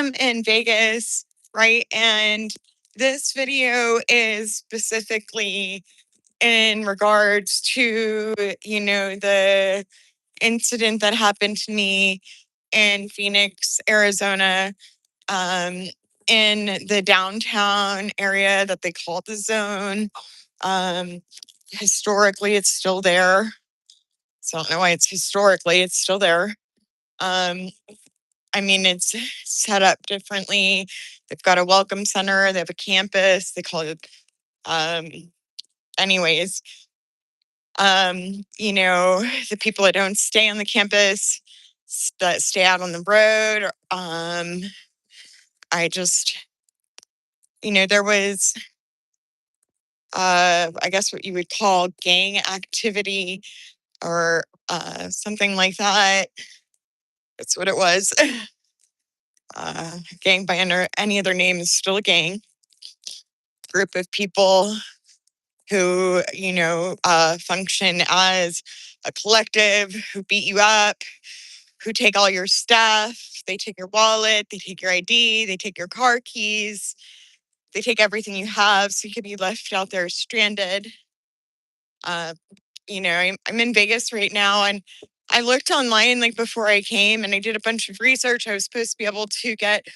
am in Vegas, right? And this video is specifically in regards to, the incident that happened to me in Phoenix, Arizona, um, in the downtown area that they call the zone. Historically, it's still there. So I don't know why it's still there. It's set up differently. They've got a welcome center, they have a campus, they call it, um, anyways. The people that don't stay on the campus, that stay out on the road. I just, there was, I guess what you would call gang activity or something like that. That's what it was. Gang by under any other name is still a gang. Group of people who, function as a collective, who beat you up, who take all your stuff. They take your wallet, they take your ID, they take your car keys, they take everything you have, so you could be left out there stranded. I'm in Vegas right now, and I looked online like before I came, and I did a bunch of research. I was supposed to be able to get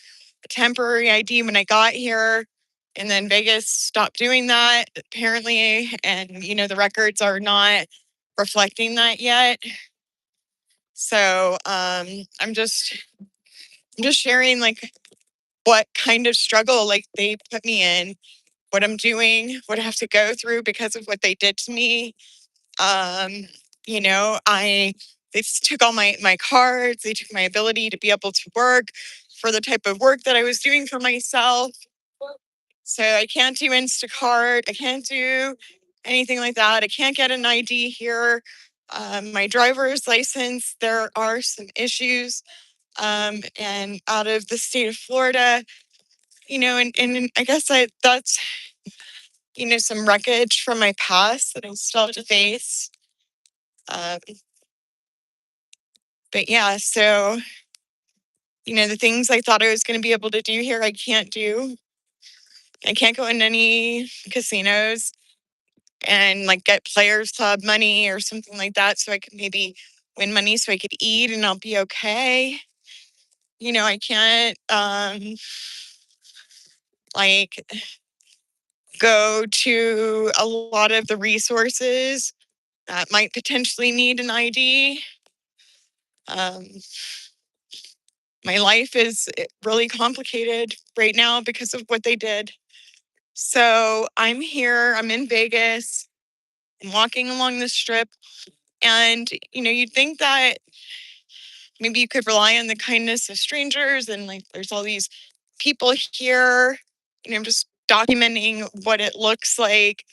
a temporary ID when I got here, and then Vegas stopped doing that apparently, and the records are not reflecting that yet. So I'm just sharing like what kind of struggle like they put me in, what I'm doing, what I have to go through because of what they did to me. They just took all my cards, they took my ability to be able to work for the type of work that I was doing for myself. So I can't do Instacart, I can't do anything like that. I can't get an ID here. My driver's license, there are some issues. And out of the state of Florida, and I guess that's, some wreckage from my past that I still have to face. But yeah, so, the things I thought I was going to be able to do here, I can't do. I can't go in any casinos and like get Players Club money or something like that so I could maybe win money so I could eat and I'll be okay. I can't like go to a lot of the resources that might potentially need an ID. My life is really complicated right now because of what they did. So I'm here, I'm in Vegas, I'm walking along the strip, and you'd think that maybe you could rely on the kindness of strangers, and like there's all these people here, I'm just documenting what it looks like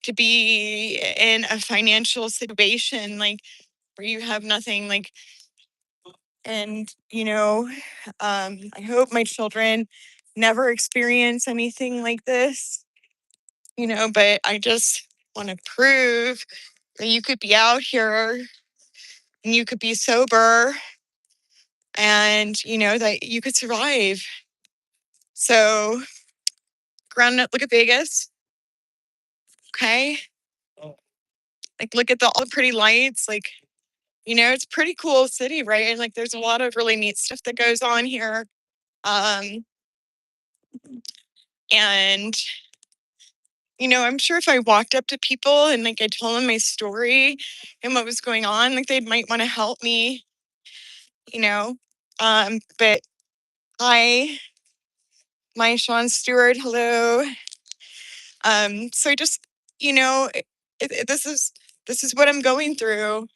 to be in a financial situation like where you have nothing, like, and I hope my children never experience anything like this, but I just want to prove that you could be out here and you could be sober and that you could survive. So ground up, look at Vegas. Okay. Like look at all the pretty lights. Like, it's a pretty cool city, right? And like there's a lot of really neat stuff that goes on here. And I'm sure if I walked up to people and like I told them my story and what was going on, like they might want to help me, you know. But my Sean Stewart, hello. So I just, this is what I'm going through.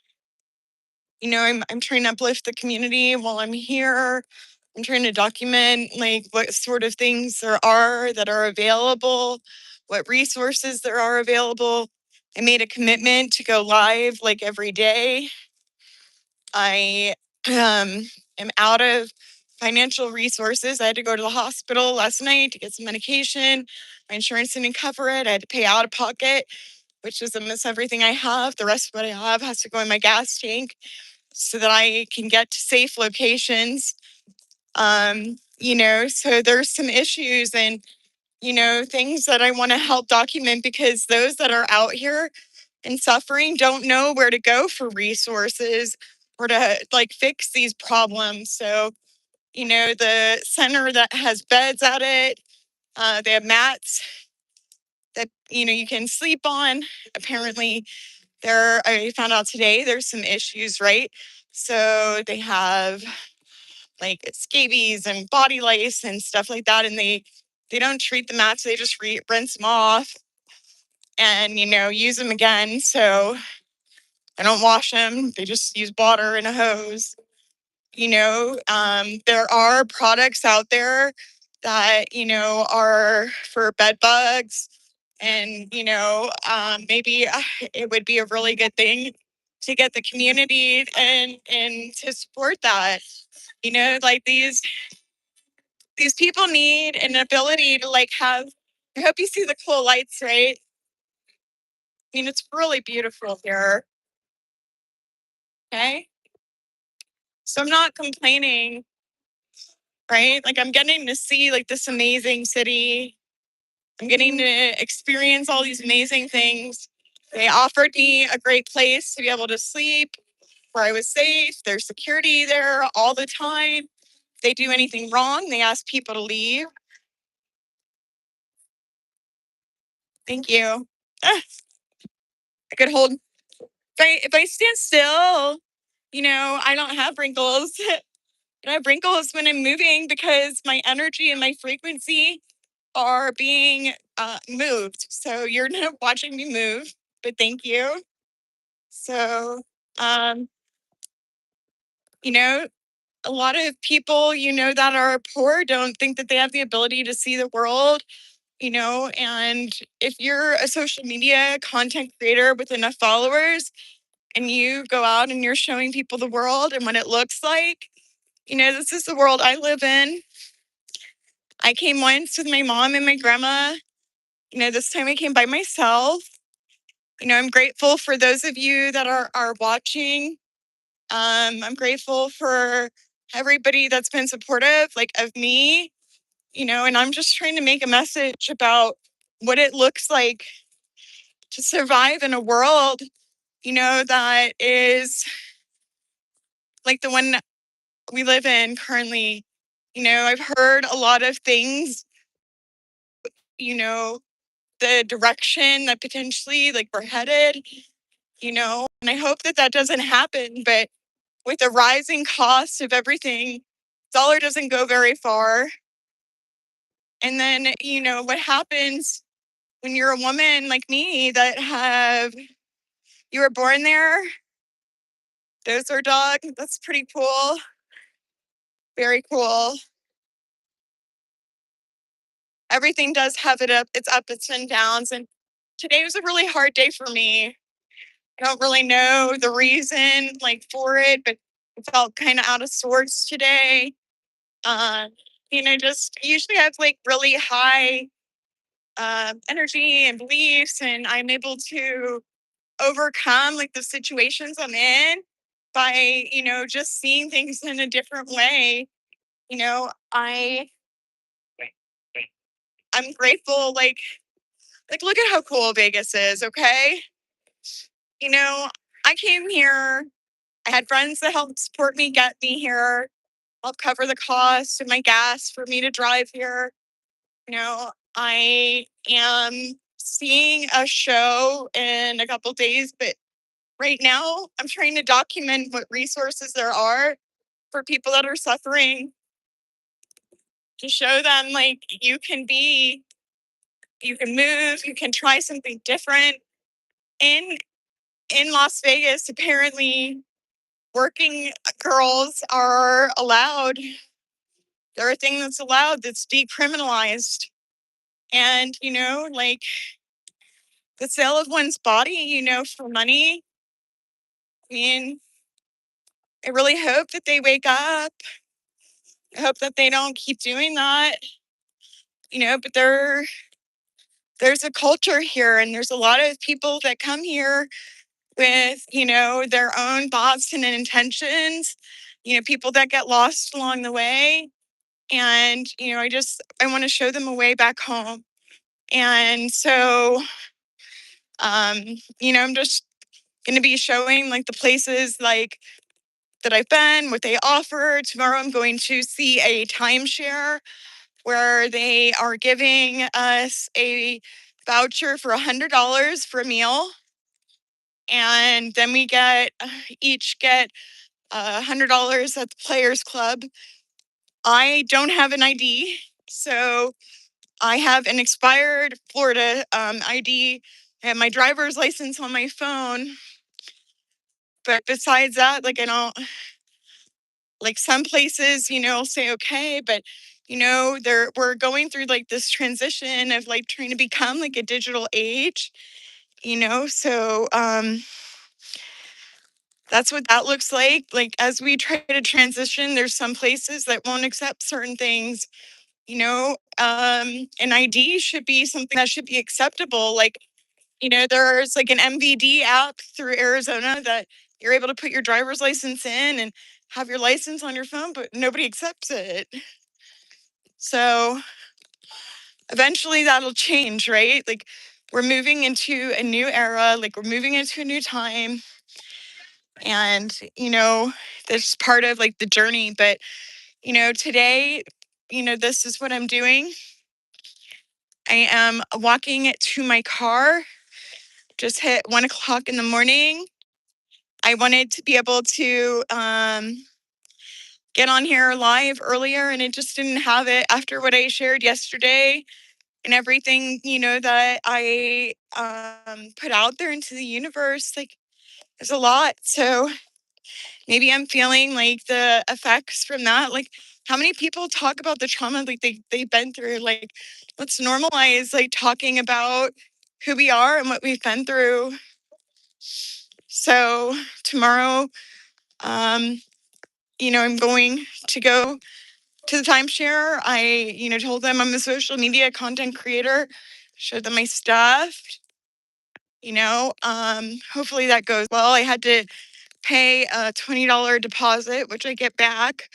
I'm trying to uplift the community while I'm here. I'm trying to document like what sort of things there are that are available, what resources there are available. I made a commitment to go live like every day. I am out of financial resources. I had to go to the hospital last night to get some medication. My insurance didn't cover it. I had to pay out of pocket, which is almost everything I have. The rest of what I have has to go in my gas tank so that I can get to safe locations. So there's some issues and, things that I want to help document because those that are out here and suffering don't know where to go for resources or to like fix these problems. So, the center that has beds at it, they have mats that, you can sleep on. Apparently, I found out today there's some issues, right? So they have like scabies and body lice and stuff like that. And they don't treat the mats, they just rinse them off and, use them again. So I don't wash them. They just use water and a hose. There are products out there that, are for bed bugs. And, maybe it would be a really good thing to get the community and to support that. Like these people need an ability to like have, I hope you see the cool lights, right? I mean, it's really beautiful here. Okay. So I'm not complaining, right? Like I'm getting to see like this amazing city. I'm getting to experience all these amazing things. They offered me a great place to be able to sleep where I was safe. There's security there all the time. If they do anything wrong, they ask people to leave. Thank you. I could hold, if I stand still, I don't have wrinkles. I have wrinkles when I'm moving because my energy and my frequency are being moved. So you're not watching me move, but thank you. So, um, you know, a lot of people, that are poor don't think that they have the ability to see the world, and if you're a social media content creator with enough followers and you go out and you're showing people the world and what it looks like, this is the world I live in. I came once with my mom and my grandma. This time I came by myself. I'm grateful for those of you that are watching. I'm grateful for everybody that's been supportive, like of me, and I'm just trying to make a message about what it looks like to survive in a world, that is like the one we live in currently. I've heard a lot of things, you know, the direction that potentially like we're headed, and I hope that that doesn't happen. But with the rising cost of everything, dollar doesn't go very far. And then, what happens when you're a woman like me you were born there? Those are dogs. That's pretty cool. Very cool. Everything does have its ups and downs. And today was a really hard day for me. I don't really know the reason like for it, but I felt kind of out of sorts today. Uh, just usually I have like really high energy and beliefs, and I'm able to overcome like the situations I'm in by, just seeing things in a different way. You know, I I'm grateful, like look at how cool Vegas is, okay? You know, I came here, I had friends that helped support me, get me here, help cover the cost of my gas for me to drive here. I am seeing a show in a couple days, but right now I'm trying to document what resources there are for people that are suffering to show them like you can move, you can try something different. In Las Vegas, apparently working girls are allowed. They're a thing that's allowed, that's decriminalized. And, like the sale of one's body, for money. I mean, I really hope that they wake up. I hope that they don't keep doing that. But there's a culture here and there's a lot of people that come here with, their own thoughts and intentions, people that get lost along the way. And, I want to show them a way back home. And so, I'm just going to be showing like the places like that I've been, what they offer. Tomorrow I'm going to see a timeshare where they are giving us a voucher for $100 for a meal. And then we each get $100 at the Players Club. I don't have an ID, so I have an expired Florida ID and my driver's license on my phone. But besides that, like I don't, like some places, say okay, but we're going through like this transition of like trying to become like a digital age, so that's what that looks like. Like as we try to transition, there's some places that won't accept certain things, an ID should be something that should be acceptable. Like, there's like an MVD app through Arizona that you're able to put your driver's license in and have your license on your phone, but nobody accepts it. So eventually that'll change, right? Like we're moving into a new era, like we're moving into a new time. And, that's part of like the journey. But, today, this is what I'm doing. I am walking to my car, just hit 1:00 in the morning. I wanted to be able to get on here live earlier, and it just didn't have it after what I shared yesterday and everything, that I put out there into the universe. Like, there's a lot. So maybe I'm feeling like the effects from that. Like, how many people talk about the trauma like they've been through? Like, let's normalize like talking about who we are and what we've been through. So tomorrow, I'm going to go to the timeshare. I, told them I'm a social media content creator, showed them my stuff. Hopefully that goes well. I had to pay a $20 deposit, which I get back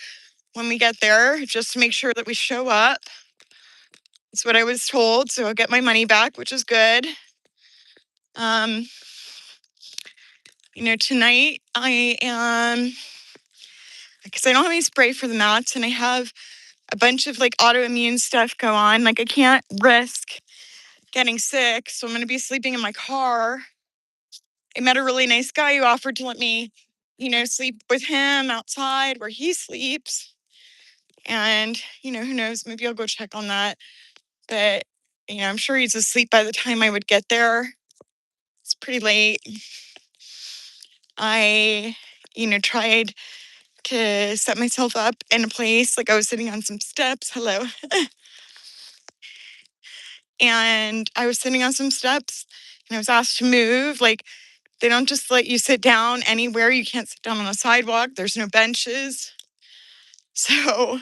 when we get there, just to make sure that we show up. That's what I was told. So I'll get my money back, which is good. Tonight I am, because I don't have any spray for the mats and I have a bunch of like autoimmune stuff go on. Like I can't risk getting sick. So I'm going to be sleeping in my car. I met a really nice guy who offered to let me, sleep with him outside where he sleeps. And, who knows, maybe I'll go check on that. But, I'm sure he's asleep by the time I would get there. It's pretty late. I, tried to set myself up in a place. Like I was sitting on some steps. Hello. And I was sitting on some steps and I was asked to move. Like they don't just let you sit down anywhere. You can't sit down on a sidewalk. There's no benches. So,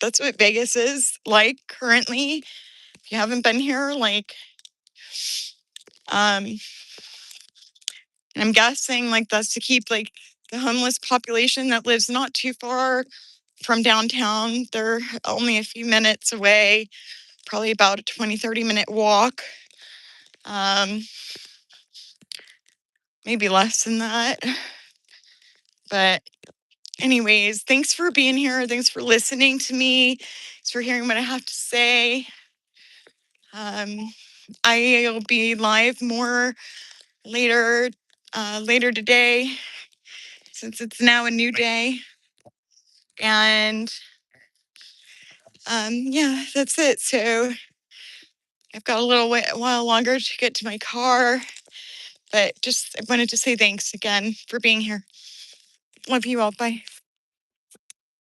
that's what Vegas is like currently. If you haven't been here, like, and I'm guessing like that's to keep like the homeless population that lives not too far from downtown. They're only a few minutes away, probably about a 20-30 minute walk. Maybe less than that. But anyways, thanks for being here. Thanks for listening to me. Thanks for hearing what I have to say. I'll be live more later today, since it's now a new day. And yeah, that's it. So I've got a little while longer to get to my car, but just I wanted to say thanks again for being here. Love you all. Bye.